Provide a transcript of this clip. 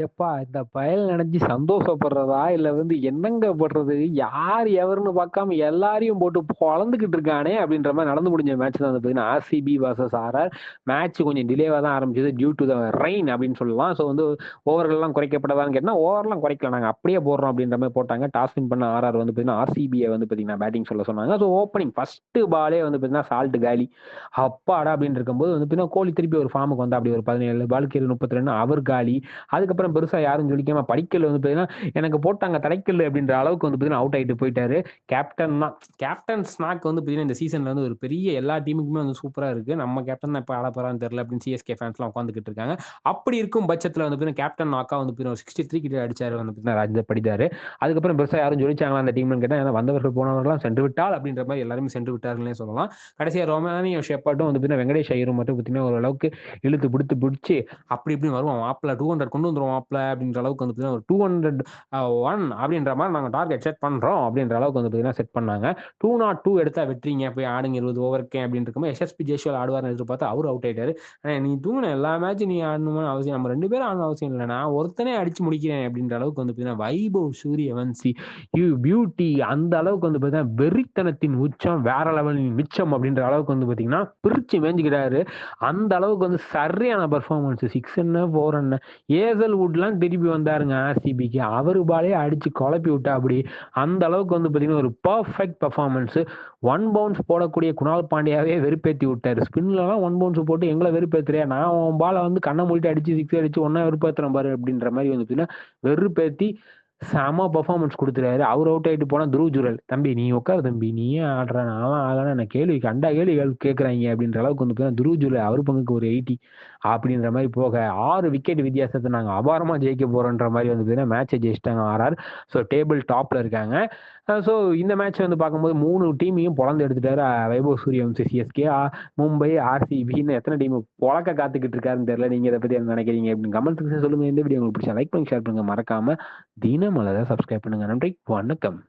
எப்பா இந்த பயல் நினைச்சு சந்தோஷப்படுறதா இல்ல என்னங்க படுறது, யார் எவருன்னு பார்க்காம எல்லாரையும் போட்டு பொளந்துகிட்டு இருக்கானே அப்படின்ற மாதிரி நடந்து முடிஞ்ச மேட்ச் தான் பாத்தீங்கன்னா ஆர்சிபி வர்சஸ் ஆர்ஆர். மேட்ச் கொஞ்சம் டிலேவா தான் ஆரம்பிச்சது டியூ டு த ரெயின் அப்படின்னு சொல்லலாம். ஸோ ஓவர்கள் எல்லாம் குறைக்கப்பட்டதான்னு கேட்டா ஓவர்லாம் குறைக்கல, நாங்க அப்படியே போடுறோம் அப்படின்ற மாதிரி போட்டாங்க. டாஸ் வின் பண்ண ஆர்ஆர் பாத்தீங்கன்னா ஆர்சிபியை பாத்தீங்கன்னா பேட்டிங் சொல்ல சொன்னாங்க. ஸோ ஓப்பனிங் ஃபர்ஸ்ட் பாலே பாத்தீங்கன்னா சால்ட் காலி. அப்பாடா அப்படின்னு இருக்கும்போது பாத்தீங்கன்னா கோலி திருப்பி ஒரு ஃபார்முக்கு வந்தா அப்படி ஒரு 17 பாலுக்கு 32 அவர் காலி. அதுக்கப்புறம் பெருசா யாரும் சொல்லிக்காம படிக்கல் பாத்தீங்கன்னா எனக்கு போட்டாங்க தடைக்கல் அப்படின்ற அளவுக்கு பாத்தீங்கன்னா அவுட் ஆயிட்டு போயிட்டாரு. கேப்டன் தான், கேப்டன் ஸ்நாக் பாத்தீங்கன்னா இந்த சீசன்ல ஒரு பெரிய எல்லா டீமுக்குமே சூப்பரா இருக்கு. நம்ம கேப்டன் தான் இப்ப ஆட போறான்னு தெரியல அப்படின்னு சிஎஸ்கே ஃபேன்ஸ்லாம் உட்காந்துக்கிட்டு இருக்காங்க. அப்படி இருக்கும் பட்சத்துல பாத்தீங்கன்னா கேப்டன் நாக்கா ஒரு 63 கிட்ட அடிச்சாரு ராஜேந்தர் படிதாரு. அதுக்கப்புறம் பெருசா யாரும் சொல்லிச்சாங்களா அந்த டீம்னு கேட்டா ஏன்னா வந்தவர்கள் போனவர்கள்லாம் சென்று விட்டால் அப்படின்ற மாதிரி எல்லாருமே சென்று விட்டார்களே சொல்லலாம். கடைசியா ரொமானியோ ஷெப்பர்டும் வெங்கடேஷ் ஐயரும் மட்டும் பாத்தீங்கன்னா ஓரளவுக்கு இழுத்து பிடிச்சு அப்படி இப்படி வருவோம் மாப்பிள்ள 200 கொண்டு வந்துருவோம் மாப்பிள்ள அப்படின்ற அளவுக்கு ஒரு 201 அப்படின்ற மாதிரி நாங்கள் டார்கெட் செட் பண்றோம் அப்படின்ற அளவுக்கு செட் பண்ணாங்க. 202 எடுத்தா வெற்றிங்க போய் ஆடுங்க 20 ஓவருக்கு அப்படின்னு இருக்கும்போது எஸ்எஸ்பி ஜெய்ஸ்வால் ஆடுவார்னு எதிர்பார்த்து அவர் அவுட் ஆயிட்டாரு. நீ தூங்கின எல்லா மேட்சும் நீ ஆடணும்னு அவசியம், நம்ம 2 பேரும் ஆடணும் அவசியம் இல்லை, நான் ஒருத்தனே அடிச்சு முடிக்கிறேன் அப்படின்ற அளவுக்கு வைபவ் சூரியவன்சி பியூட்டி அந்த அளவுக்கு பார்த்தீங்கன்னா வெறித்தனத்தின் உச்சம் வேற லெவலின் மிச்சம் அப்படின்ற அளவுக்கு பார்த்தீங்கன்னா பிரிச்சு மேஞ்சுக்கிறாரு. அந்த அளவுக்கு சரியான பர்ஃபார்மன்ஸ். 6 என்ன 4 என்ன ஏசல் வுட்லாம் திருப்பி வந்தாருங்க ஆர்சிபிக்கு, அவரு பாலே அடிச்சு குழப்பி விட்டா அப்படி. அந்த அளவுக்கு பார்த்தீங்கன்னா ஒரு பர்ஃபெக்ட் பர்ஃபார்மன்ஸ். ஒன் பவுன்ஸ் போடக்கூடிய குணால் பாண்டியாவே வெறுப்பேத்தி விட்டாரு. ஸ்பின்லலாம் ஒன் பவுன்ஸ் போட்டு எங்களை வெறுப்பேத்துறியா, நான் உன் பாலை கண்ணை மூடிட்டு அடிச்சு 6 அடிச்சு ஒன்னா வெறுப்பேத்துறேன் பாரு அப்படின்ற மாதிரி வெறுப்பேத்தி செம பர்ஃபார்மன்ஸ் கொடுத்துறாரு. அவர் அவுட் ஆயிட்டு போனா துருவ் ஜுரல், தம்பி நீ உட்காரு தம்பி, நீயே ஆடுற நான் ஆகலாம் என்ன கேள்வி கண்டா கேள்வி கேட்கறாங்க அப்படின்ற அளவுக்கு துருவ் ஜுரல் அவர் பங்குக்கு ஒரு 80 அப்படின்ற மாதிரி போக 6 விக்கெட் வித்தியாசத்தை நாங்க அபாரமா ஜெயிக்க போறோன்ற மாதிரி மேட்சை ஜெயிச்சிட்டாங்க ஆர்ஆர். ஸோ டேபிள் டாப்ல இருக்காங்க. ஸோ இந்த மேட்ச் பார்க்கும்போது 3 டீமையும் பொழந்து எடுத்துட்டாரு வைபவ் சூரியவன்சி. சிஎஸ்கே, மும்பை, ஆர்சிபின்னு எத்தனை டீம் பொழக்க காத்துக்கிட்டு இருக்காருன்னு தெரியல. நீங்க இதை பத்தி என்ன நினைக்கிறீங்க அப்படின்னு கமெண்ட் செக்ஷன் சொல்லுங்க. இந்த வீடியோ உங்களுக்கு பிடிச்சா லைக் பண்ணி ஷேர் பண்ணுங்க. மறக்காம தினமலரை சப்ஸ்கிரைப் பண்ணுங்க. நன்றி, வணக்கம்.